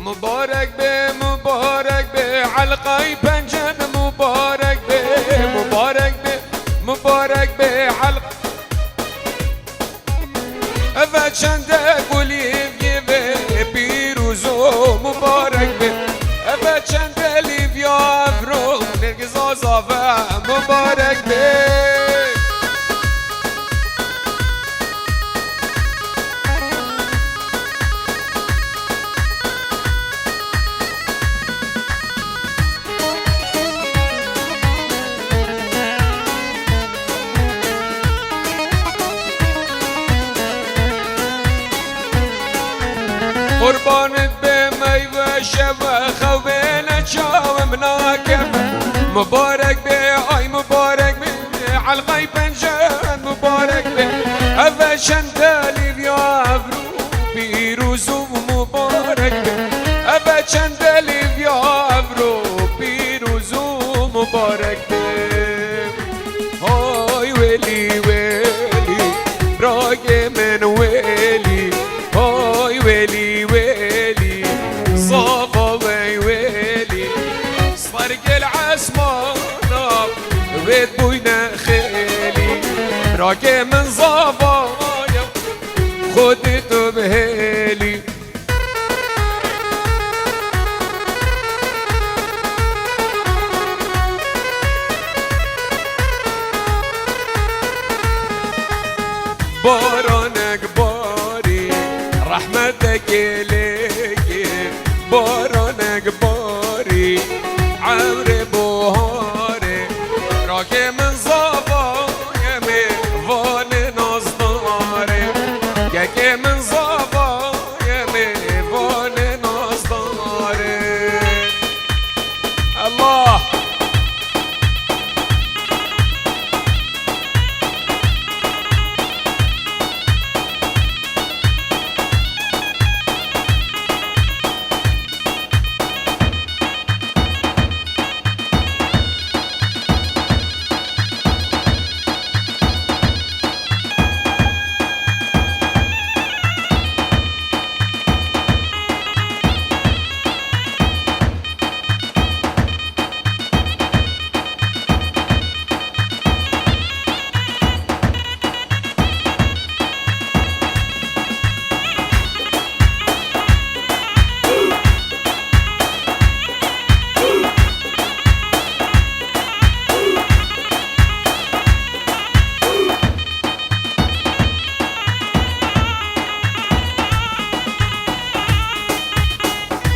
مبارك به مبارك به علقای پنجم مبارک به مبارک به مبارک به علق و چند گلیوی به پیروزو مبارک به و چند لیویا افرو نگزازا و مبارک به قربانت به میوه شب خوبین چاوم ناکم مبارک به آی مبارک به علقای پنجم مبارک به اوه چند لیویا افرو پیروزو مبارک به اوه چند لیویا افرو پیروزو مبارک به های ولی ولی راگ من ولی های ولی ولی صافا وی ولی صفرق العسمانة بيت بوينا خيلي راكي من صافايا خدته بهيلي بارانك باري رحمتك إليك بارانك باري عمري بوهاري راكي من صافا يمي فاني نصداري كاكي من صافا يمي فاني نصداري الله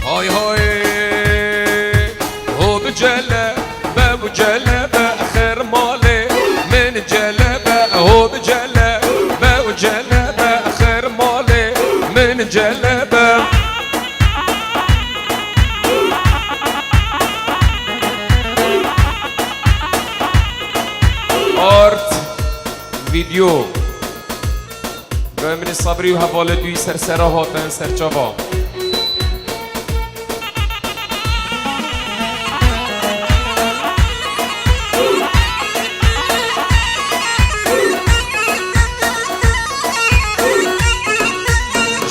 هاي هاي هو بجلبة وجلبة آخر مالي من جلبة هو بجلبة وجلبة آخر مالي من جلبة آرت ویدیو به امری صبری و حواله دوی سرسرا هاتن سرچاوا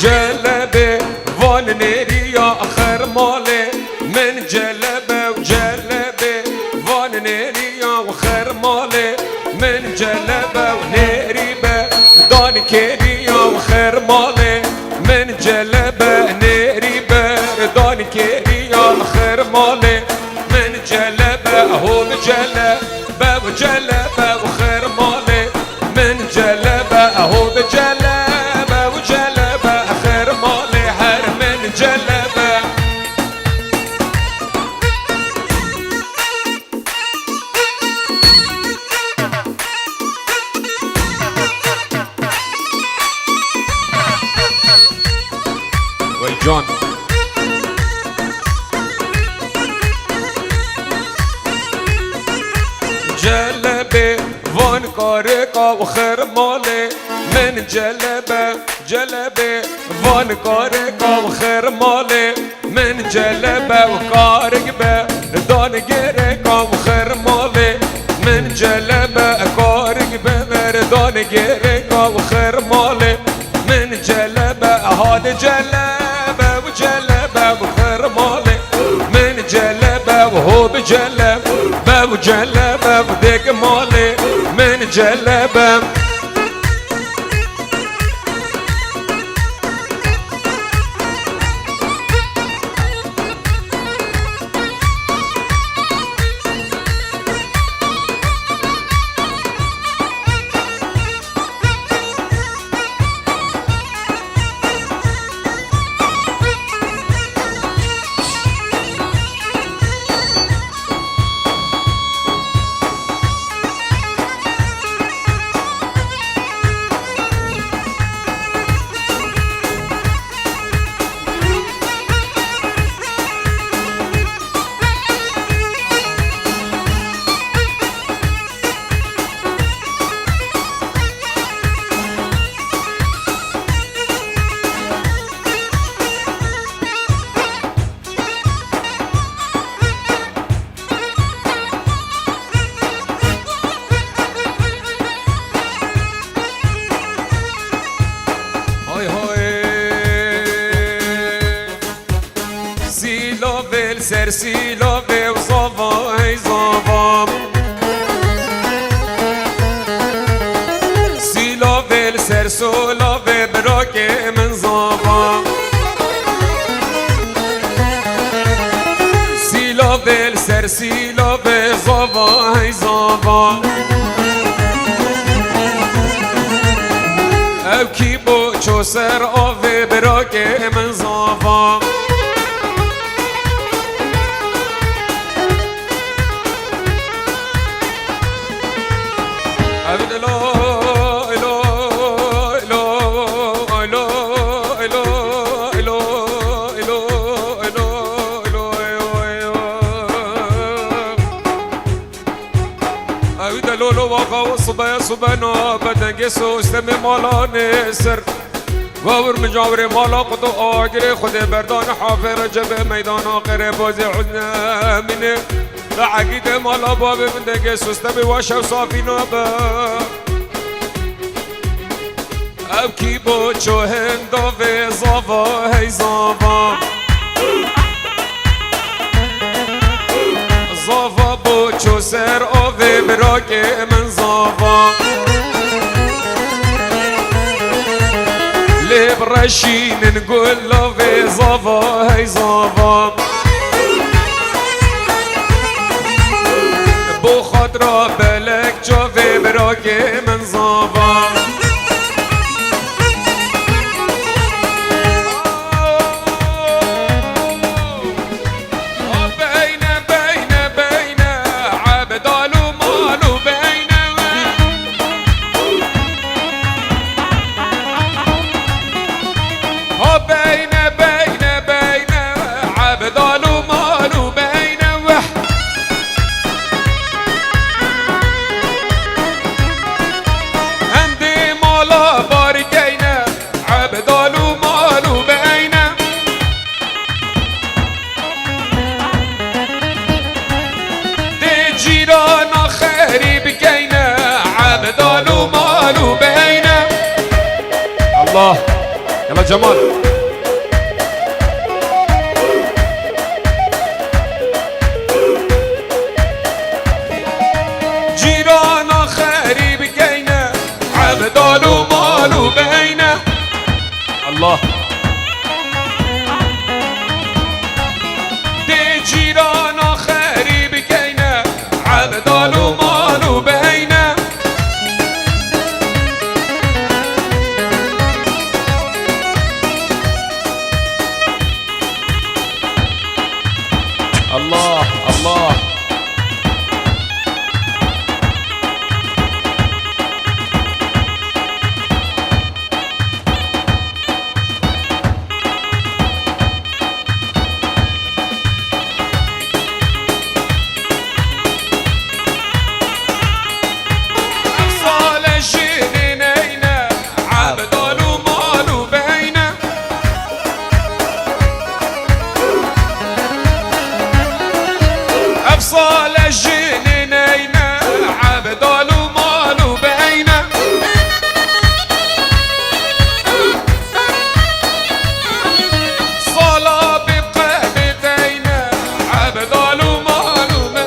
جلبه وان نيريا آخر مالي من جلبه وجلبه وان نيريا وخير مالي من جلبه ونيريبه دان كيريا وخير مالي من جلبه نيريبه دان كيريا وخير مالي من جلبه هو بجلبه وجلبه وخير مالي من جلبه هو بجلبه جان جلبه وان کارکا و خیر ماله من جلبه وان کارکا و خیر ماله من جلبه و کارکبه دان گرکا و خیر ماله من جلبه کارکبه مردان گرکا و خیر ماله من جلبه هاد جلبه و جلبه و خیر جلب باب جلب بدك مالي من جلب سرسي لوفي وصفا هي صفا سي لوفي السرسو لوفي بروكي من صفا سي لوفي السرسي لوفي صفا هي صفا او كيبو چو سر اوفي بروكي من صفا صبا صبنا بدنجسو استمي مالا نسر وور مجاور مالا قطو آگره خود بردان حافر جب میدان آقره بازی عدنا منه لعقید مالا باب بدنجسو استمي واشو صافي نابا ابكي بوچو هندو في صافا هي صافا صافا بوچو سر اوفي براكي من صافا لبرشين نقول له في صافا هي صافا بو خضرا بلك جوفي براكي من صافا الله يلا جمال جيرانا خريب كينا عبدال ومال بينا الله دي جيرانا خريب كينا عبدال ومال بينا الله الله أفصال الجنينين عبدال ومال بينا صلاة بقابتين عبدال ومال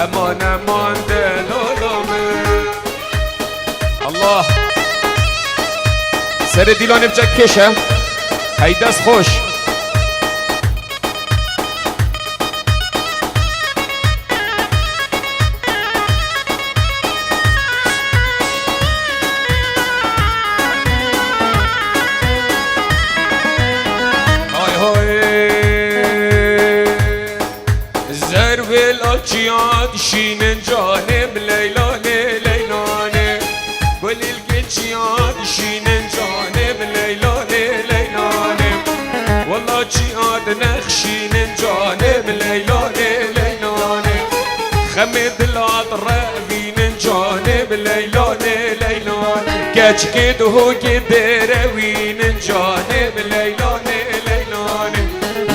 امان امان دلالامه. الله سر دیلانه بجا کشه هی دست خوش. الجياد شين جانب ليلاني ليلاني قول الجياد شين جانب ليلاني ليلاني والله جياد نخشين جانب ليلاني ليلاني خمد الأطرابين جانب ليلاني ليلاني كاش كده كدروين جانب ليلاني ليلاني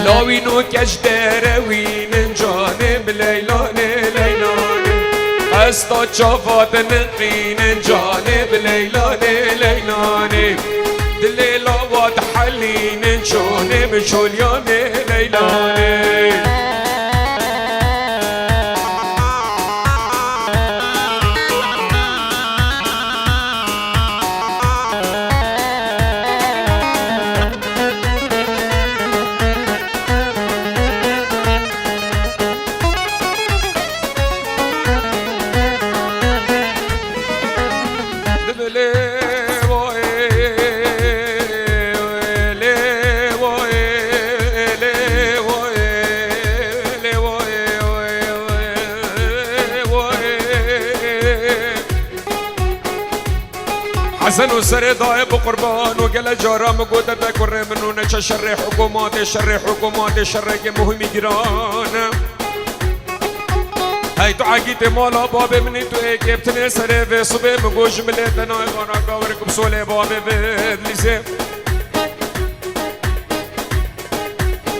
لاوينو كاش دروين جانب ليلاني ليلاني استا جافات نقين جانب ليلاني ليلاني دليلوات حلين جانب شولياني ليلاني. حسن وسر ضايب قربان وقال جارام قودة تكر منو نشا شر حكومات شر مهمي جيران هاي تعاقيت مالا بابي مني تو ايك ابتني سر في صبي مقوش مليتنا وانا قاورك بسولي بابي بليسي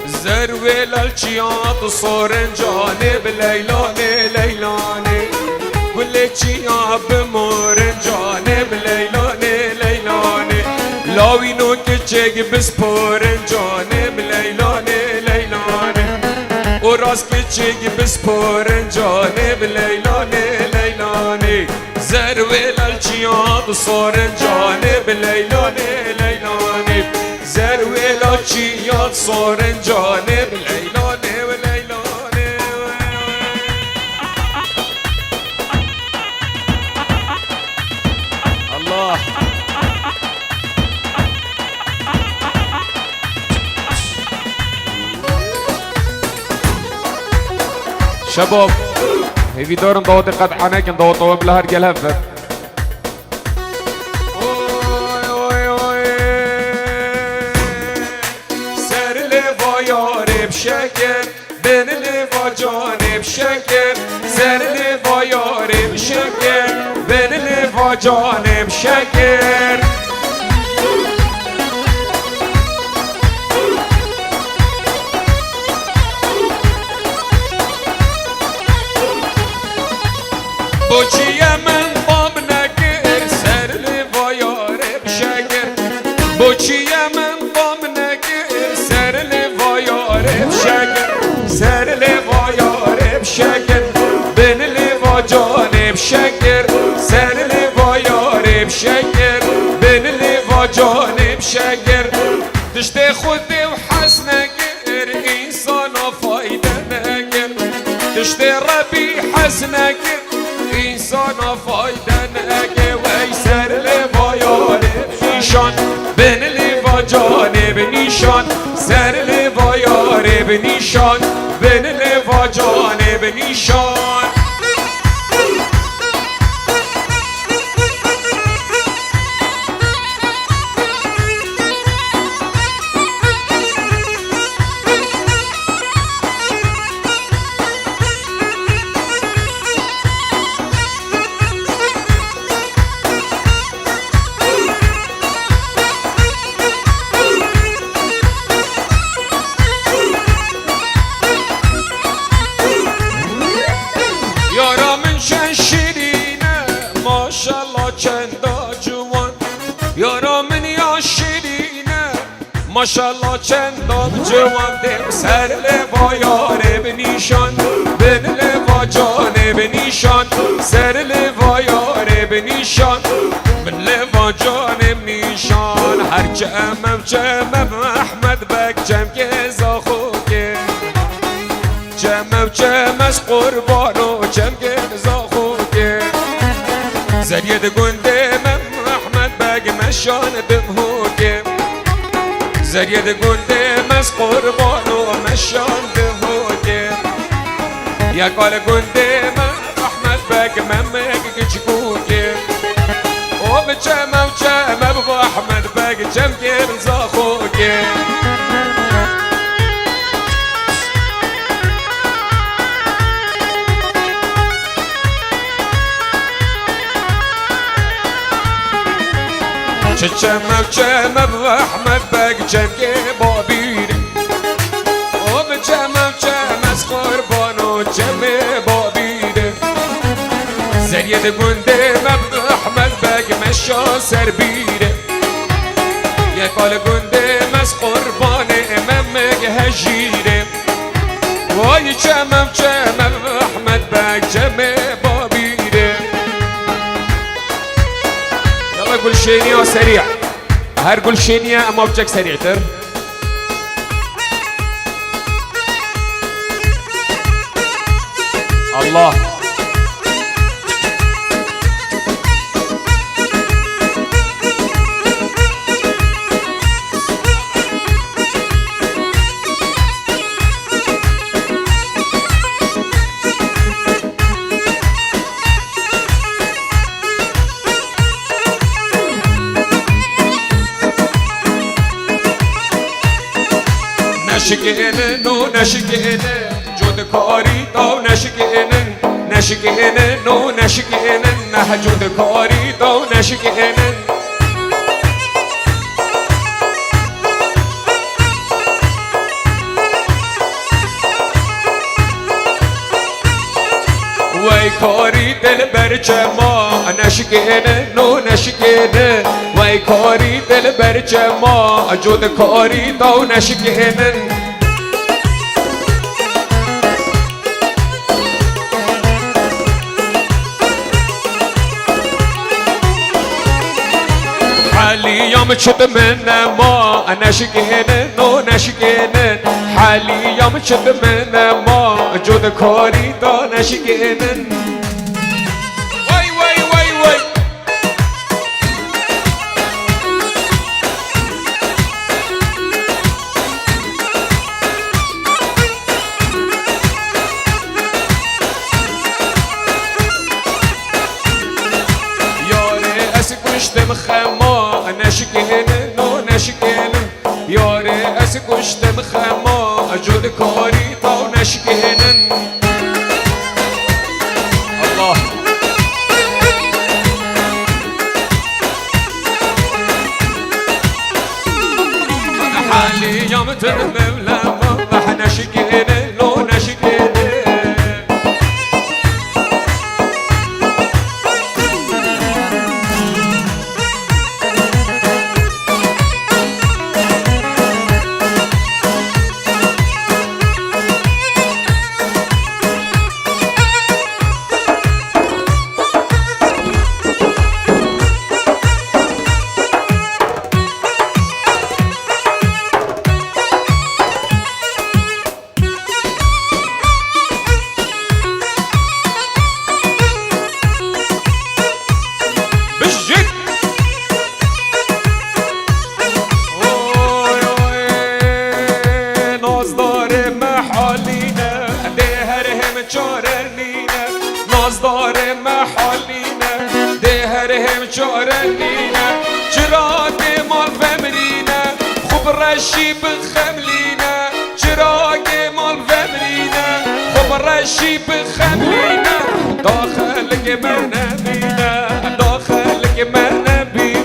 زروي للجيات صورن جانب ليلاني ليلاني كل جياب مورن جانب ليلاني ليلاني لاوينو كتشيك بسبورن جانب ليلاني ليلاني وراس كتشيك بسبورن جانب ليلاني ليلاني زروي للجيات صورن جانب ليلاني ليلاني زروي للجيات صورن جانب ليلاني وليلاني. الله شباب هيفي دورن ضوط قد حناكن ضوط وبلا هرجل هفه سر لفايار بشكر بين لفاجان بشكر سر لفايار بشكر بين لفاجان بشكر بوچیه من بام نگر سر لفايار بشکر بوچیه من بام نگر سر لفايار بشکر سر لفايار بشکر بین لفاجان بشکر سر لفايار بشکر بین لفاجان بشکر دشت خود و حس نگر انسان فایده نگر دشت ربی حس نگر انسان فایده نگه وی سر لفايار بنیشان بین لفاجان بنیشان سر لفايار بنیشان بین لفاجان بنیشان. یارا من چند شیرینه ماشالله چندا جوان یارا من یا شیرینه ماشالله چندا جوان دم سر لفايار بنیشان بن لوا جانب نیشان سر لوا یاره بنیشان من لوا جانب نیشان هر جمم احمد بک جم که زاخو که جمم از قربان و جم که زاخو که زرید گنده من احمد بک مشان دمهو که زرید گنده از قربان و مشان دمهو که یکال گنده من احمد بک ممک گچکو که او بچم بو احمد بک جم که زاخو که چم بو احمد بک جم که بابیره او بچم از قربان و جم بابیره زرید گنده مبد احمد بک مشا سر بیره یکال گنده مز قربان اممک هجیره وای چم احمد بک جم بابیره يلا قول شينية سريع هر قول شينية اما بجك سريع تر الله نشکینه نو نشکینه جود کاری داو نشکینه نشکینه نو نشکینه نه جود کاری داو نشکینه وای کاری دل بر جما نشکینه نو نشکینه وای کاری دل بر جما جود کاری داو نشکینه حاليام شد من ما نشکینه نو نشکینه حاليام شد من ما جود کاری دا نشکینه وای وای وای وای یاره از کشتم خما نشکینه نو نشکینه یاره از کشتم خما جود کاری تا نشکینه الله حالي يوم تنمم لما نشكينه لو نشكينه نازدار محالینه ده هم چارنینه چراغ مال فمرینه خوب رشی بخملینه چراغ مال فمرینه خوب رشی بخملینه داخل که من نبینه داخل که من نبینه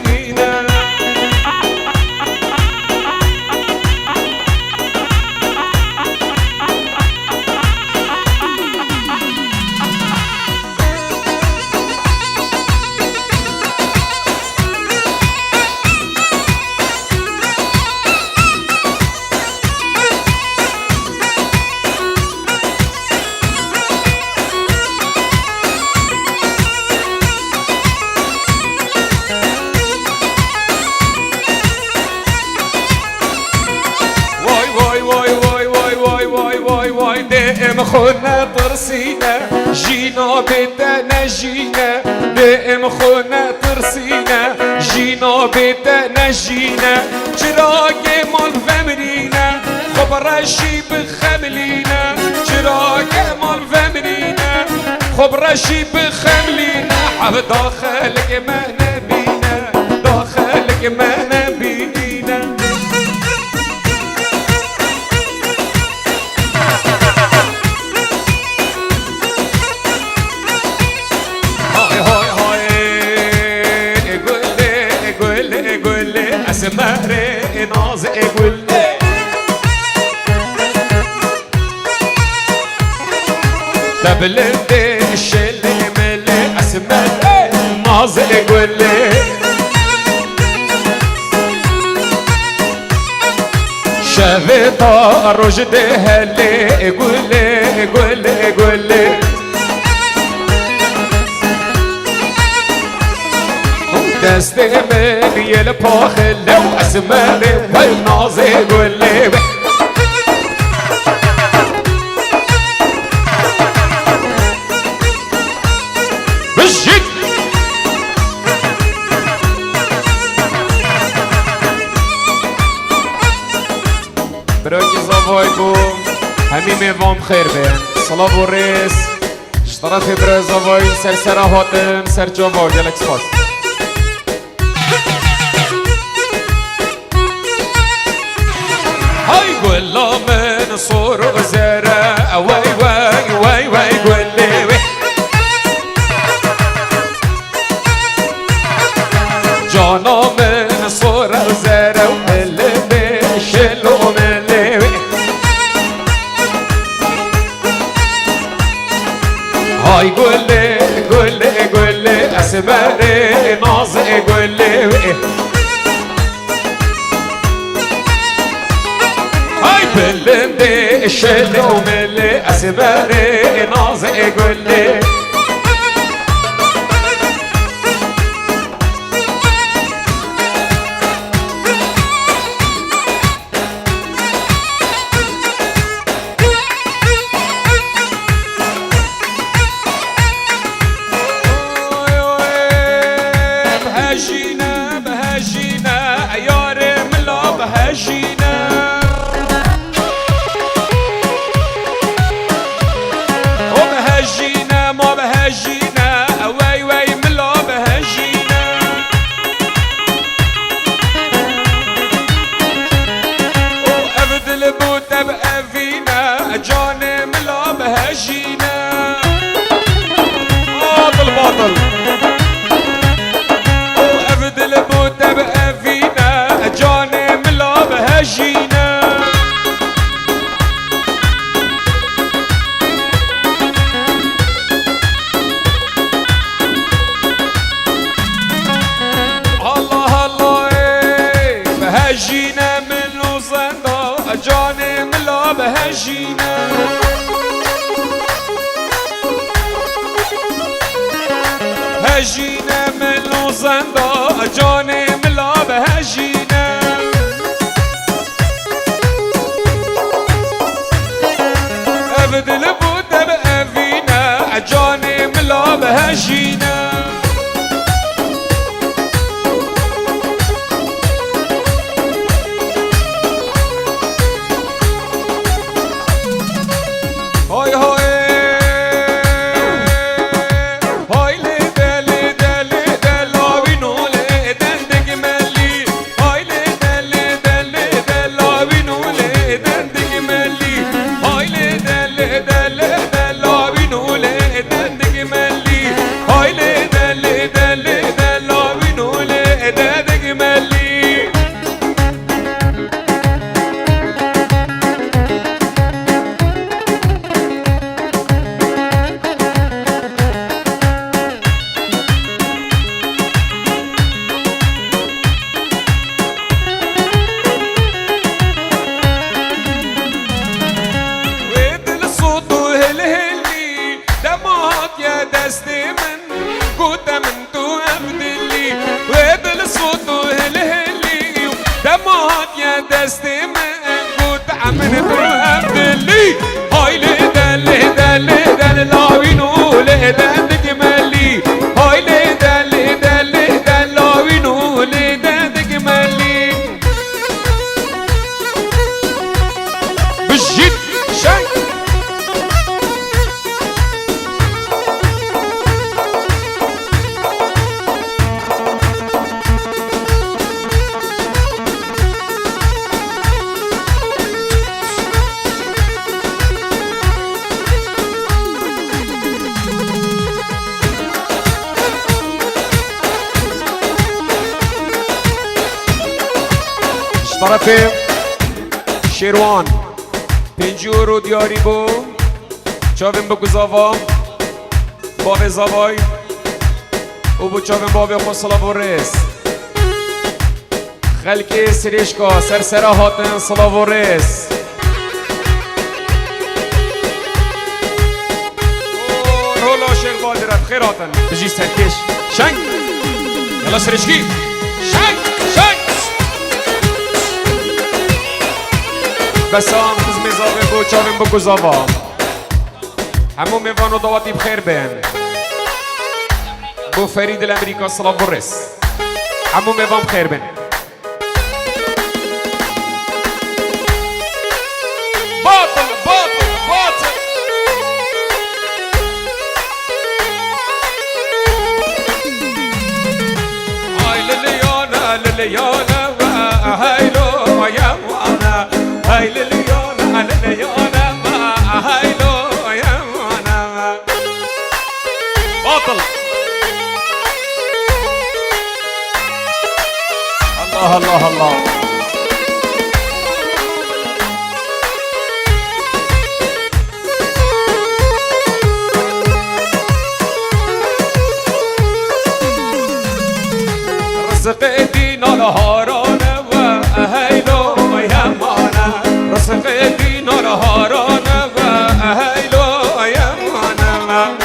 خونا ترسينا جينا بيتنا جينا دائم خونا ترسينا جينا بيتنا جينا جراكي مال فمرينا خبرشي بخملينا جراكي مال فمرينا خبرشي بخملينا حب داخلك ما نبينا داخلك ما نبينا اسماري ناز اقول تبلندي الشلي ملي اسماري ناز اقول شافيطا رشد هلي قول دست من يلبا خلو اسماري والنازي قولي بشيك براكي زافايكم همي ميفان بخير بين صلاة والريس اشترافي برا زافاي سرسرة هاتم سر جافا جالك سباس ولا من صور وزراء واي قولي جانا من صور وزراء واللي بيشلو ملي هاي قولي اسماري نازي قولي بلندي الشلي وملي اسماري نازي قولي بهجينا يا رملا بهجينا بهجينا واي ملا بهجينا وأبد البوت أبقى فينا جاني ملا بهجينا باطل وأبد البوت أبقى فينا جاني ملا بهجينا بهجينا من وزندا جاني ملا بهجينا هجينا من وزندا جاني ملا بهجينا ابد البوت بقى فينا جاني ملا بهجينا هاي ليدا لوينو ليدندك طرف شیروان 5 یورو دیاری بو چاویم بگو زاوا باوی زاوای او بو چاویم باوی خسلا بورس خلکی سریشکا سرسرا هاتن صلا بورس رولا شیخ بادرت خیر هاتن بجی سرکش شنگ یلا سریشکی شنگ شنگ بسام خز میزاوه بو چاویم بگو زاوا همو میوان و دواتی بخیر بین بو فرید الامریکا صلاح برس همو میوان بخیر بین باطل باطل باطل هاي لليانا لليانا هايلو يا وانا هاي لليانا لليانا هايلو باطل الله الله الله رزق دينا لهارانا وأهيلو يا مانا رزق دينا لهارانا وأهيلو يا مانا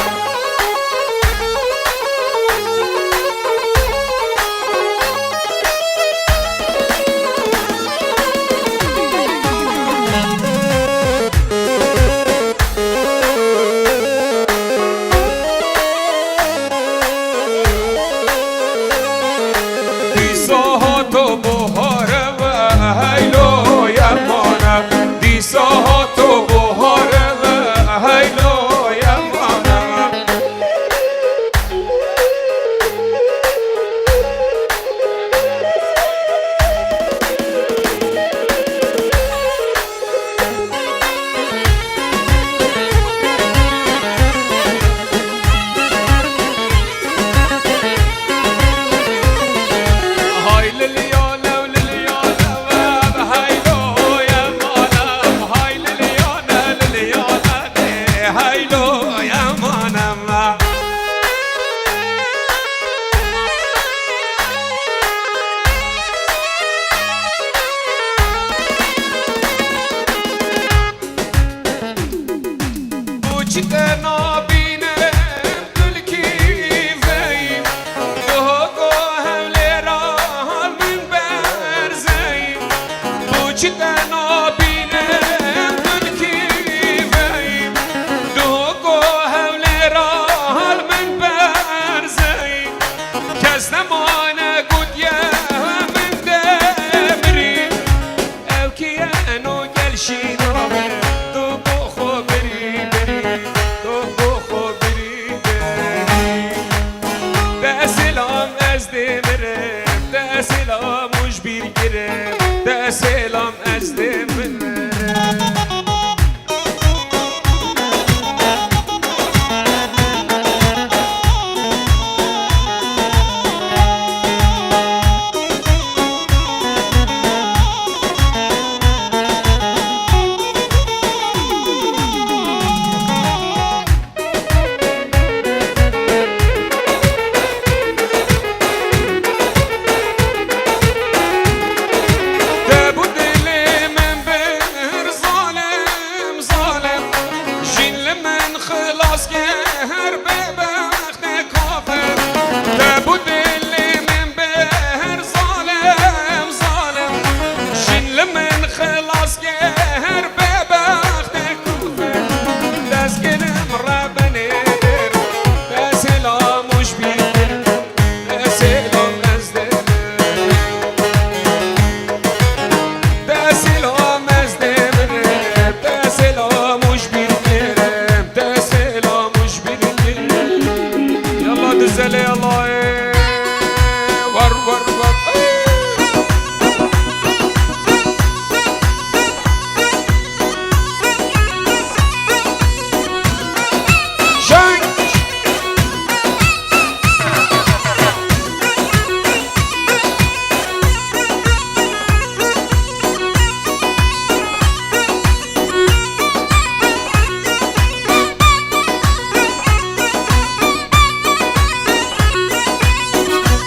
سلام از دم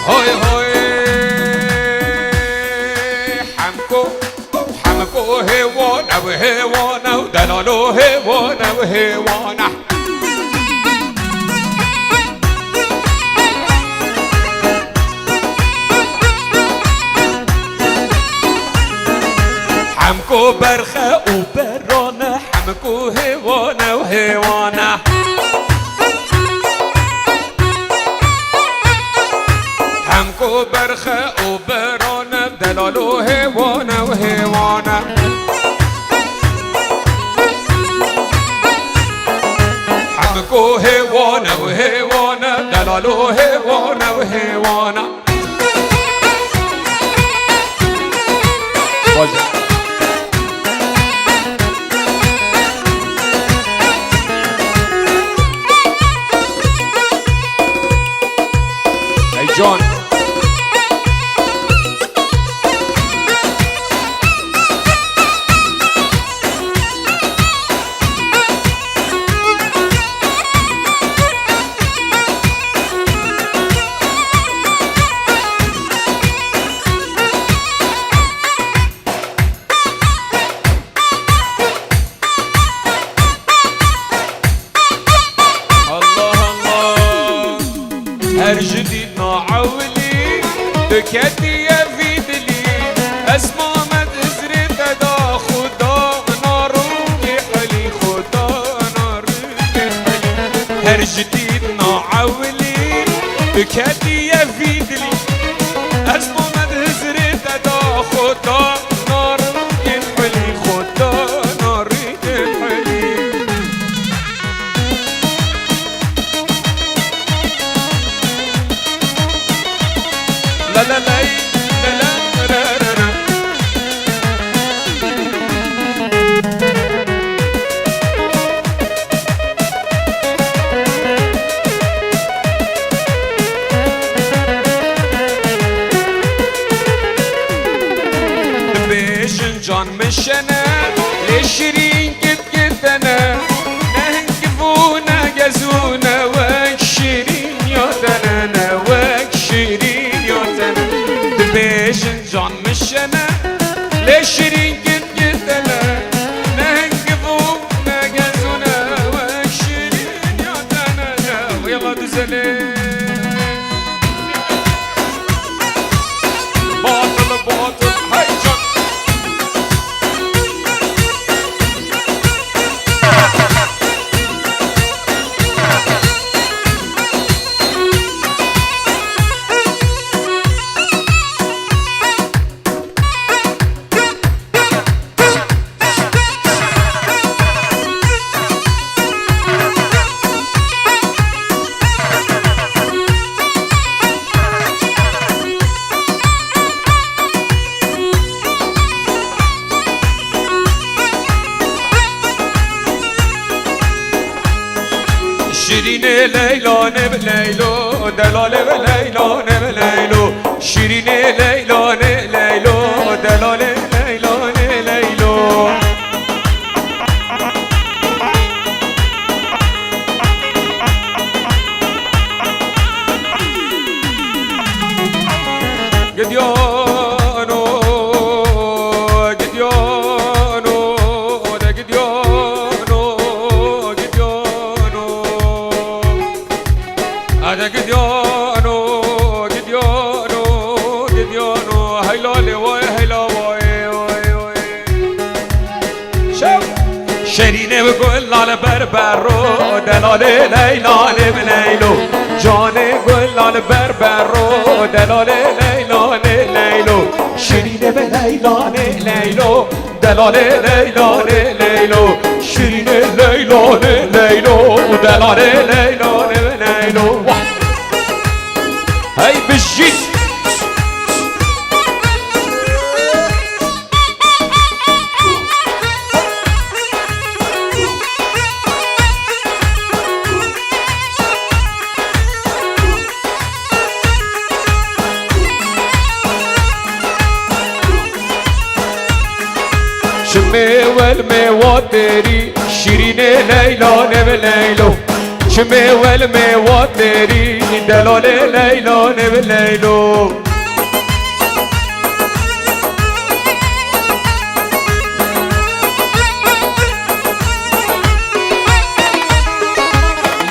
هوي هوي حمكو حمكو هوانا وهوانا ودلالو هوانا وهوانا حمكو برخة وبرانا حمكو هوانا وهوانا حمكو برخة وبرانا بدلالو هوانا وهوانا حمكو هوانا وهوانا بدلالو هوانا وهوانا Hey John هر جديد نعولي بكتي يفيدلي اسمع ما تزري تدا خدا نارو يحلي خدا نارو يحلي هر جديد نعولي بكتي يفيدلي اسمع ما تزري تدا خدا نارو يحلي خدا نارو يحلي لا لا لا لا لا لا لا بيشن جان مشنا لشيرين قد قدنا نهنقفونا جزونا وكشيرين يودنا وكشيرين يودنا بيشن جان مشنا لشيرين قد قدنا نهنقفونا جزونا وكشيرين يودنا ويلا دزلين باطل باطل هاي جان شیرین لیلا نب لیلو دلال لیلا نب لیلو شیرین لیلا نب لیلو دلال لیلا نب لیلو گدیانو گدیانو ده گدیانو گدیانو هذا گدیانو گدیانو گدیانو هیلالی وای هیلا وای وای وای شو شیرینه بگل لال بربر رو دلال لیلا نب لیلو جان گل لال بربر رو دلال لیلا نب لیلو شیرینه به لیلا نب لیلو دلال لیلا نب لیلو شیرینه لیلا نب لیلو دلال لیلا نب لیلو هی بجید شمي والمواتري شيرين ليلى نب ليلو شمي والمواتري دلال لیلان به لیلو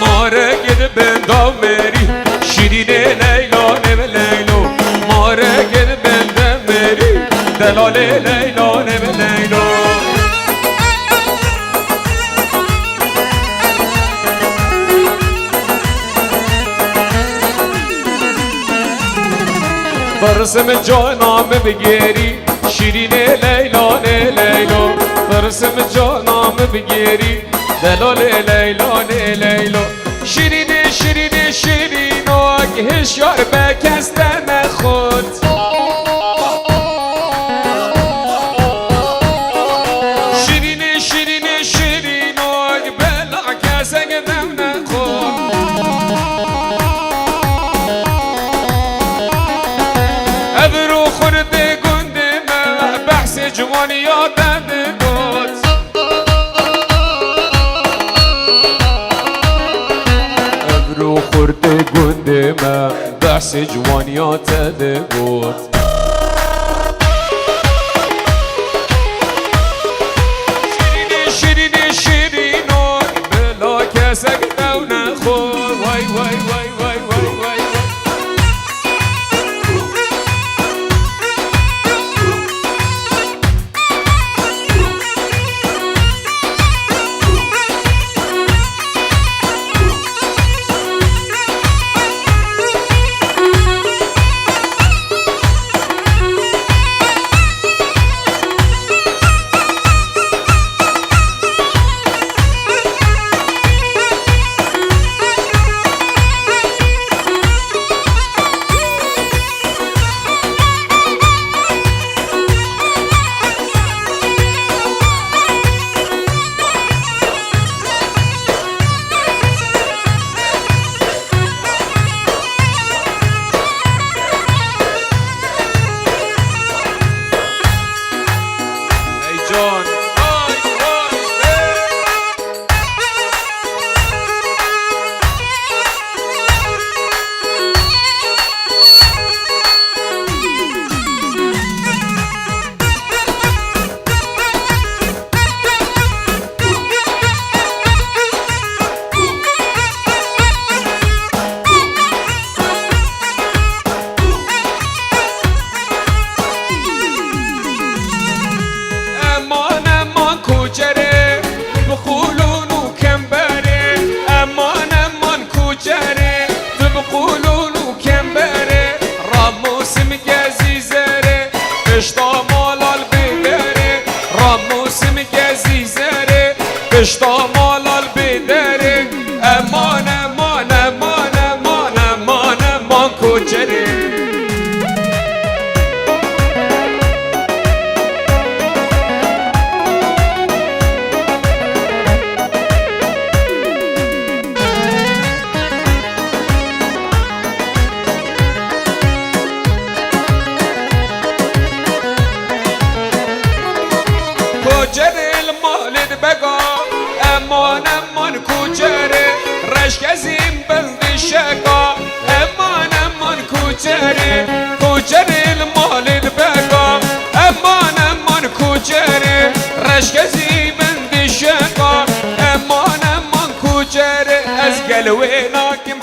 ماره گد بندام مری شیرین لیلان به لیلو ماره گد بندام مری دلال لیلان به لیلو برسم جانام بگیری شیرین لیلان لیلو برسم جانام بگیری دلال لیلان لیلو شیرین شیرین شیرین و هشیار بکستن خود شیرین شیرین شیرین و بلا کسک دمن خود ابرو خورده گنده من بحث جوانی یادم بود ابرو خورده گنده من بحث جوانیات بود شیرین شیرین شیرین و بلا کسک دونه خور وای وای وای وای وای وای جان اشتا مالال بدره امان امان امان امان امان امان کوچره کوچره المالد بگا امان امان کوچره رشک ازیم بلد شکا امان امان کوچره کوچره المالد بگا امان امان کوچره رشک ازیم بلد شکا امان امان کوچره از گلوه ناکم